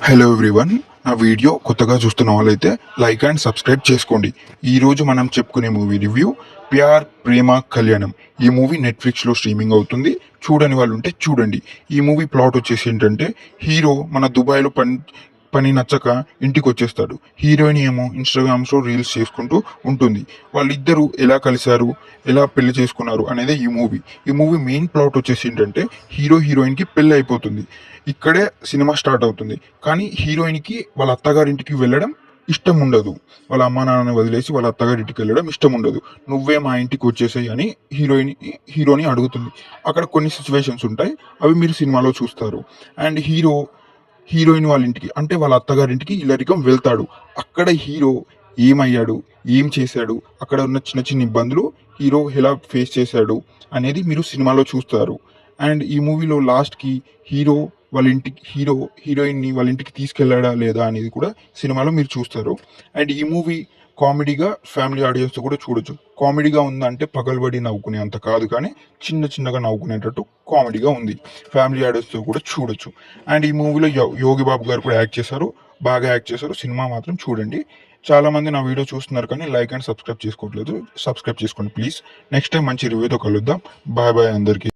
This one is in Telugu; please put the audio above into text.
Hello everyone. నా వీడియో కొత్తగా చూస్తున్న వాళ్ళైతే లైక్ అండ్ సబ్స్క్రైబ్ చేసుకోండి. ఈరోజు మనం చెప్పుకునే మూవీ రివ్యూ ప్యార్ ప్రేమ కళ్యాణం. ఈ మూవీ నెట్ఫ్లిక్స్లో స్ట్రీమింగ్ అవుతుంది. చూడని వాళ్ళు ఉంటే చూడండి. ఈ మూవీ ప్లాట్ వచ్చేసి ఏంటంటే, హీరో మన దుబాయ్లో పని నచ్చక ఇంటికి వచ్చేస్తాడు. హీరోయిన్ ఏమో ఇన్స్టాగ్రామ్స్లో రీల్స్ చేసుకుంటూ ఉంటుంది. వాళ్ళిద్దరూ ఎలా కలిశారు, ఎలా పెళ్లి చేసుకున్నారు అనేది ఈ మూవీ మెయిన్ ప్లాట్ వచ్చేసి ఏంటంటే, హీరోయిన్కి పెళ్లి అయిపోతుంది. ఇక్కడే సినిమా స్టార్ట్ అవుతుంది. కానీ హీరోయిన్కి వాళ్ళ అత్తగారింటికి వెళ్ళడం ఇష్టం ఉండదు. వాళ్ళ అమ్మా నాన్నని వదిలేసి వాళ్ళ అత్తగారింటికి వెళ్ళడం ఇష్టం ఉండదు. నువ్వే మా ఇంటికి వచ్చేసాయి అని హీరోని అడుగుతుంది. అక్కడ కొన్ని సిచ్యువేషన్స్ ఉంటాయి, అవి మీరు సినిమాలో చూస్తారు. అండ్ హీరోయిన్ వాళ్ళ ఇంటికి, అంటే వాళ్ళ అత్తగారింటికి ఇల్లరికం వెళ్తాడు. అక్కడ హీరో ఏమయ్యాడు, ఏం చేశాడు, అక్కడ ఉన్న చిన్న చిన్న ఇబ్బందులు హీరో ఎలా ఫేస్ చేశాడు అనేది మీరు సినిమాలో చూస్తారు. అండ్ ఈ మూవీలో లాస్ట్కి హీరో హీరోయిన్ని వాళ్ళ ఇంటికి తీసుకెళ్ళాడా లేదా అనేది కూడా సినిమాలో మీరు చూస్తారు. అండ్ ఈ మూవీ కామెడీగా ఫ్యామిలీ ఆడియన్స్తో కూడా చూడొచ్చు. కామెడీగా ఉందంటే పగలబడి నవ్వుకునే అంత కాదు, కానీ చిన్నగా నవ్వుకునేటట్టు కామెడీగా ఉంది. ఫ్యామిలీ ఆడియన్స్తో కూడా చూడొచ్చు. అండ్ ఈ మూవీలో యోగి బాబు గారు కూడా బాగా యాక్ట్ చేశారు. సినిమా మాత్రం చూడండి. చాలామంది నా వీడియో చూస్తున్నారు కానీ లైక్ అండ్ సబ్స్క్రైబ్ చేసుకోవట్లేదు. సబ్స్క్రైబ్ చేసుకోండి ప్లీజ్. నెక్స్ట్ టైం మంచి రివ్యూతో కలుద్దాం. బాయ్ అందరికీ.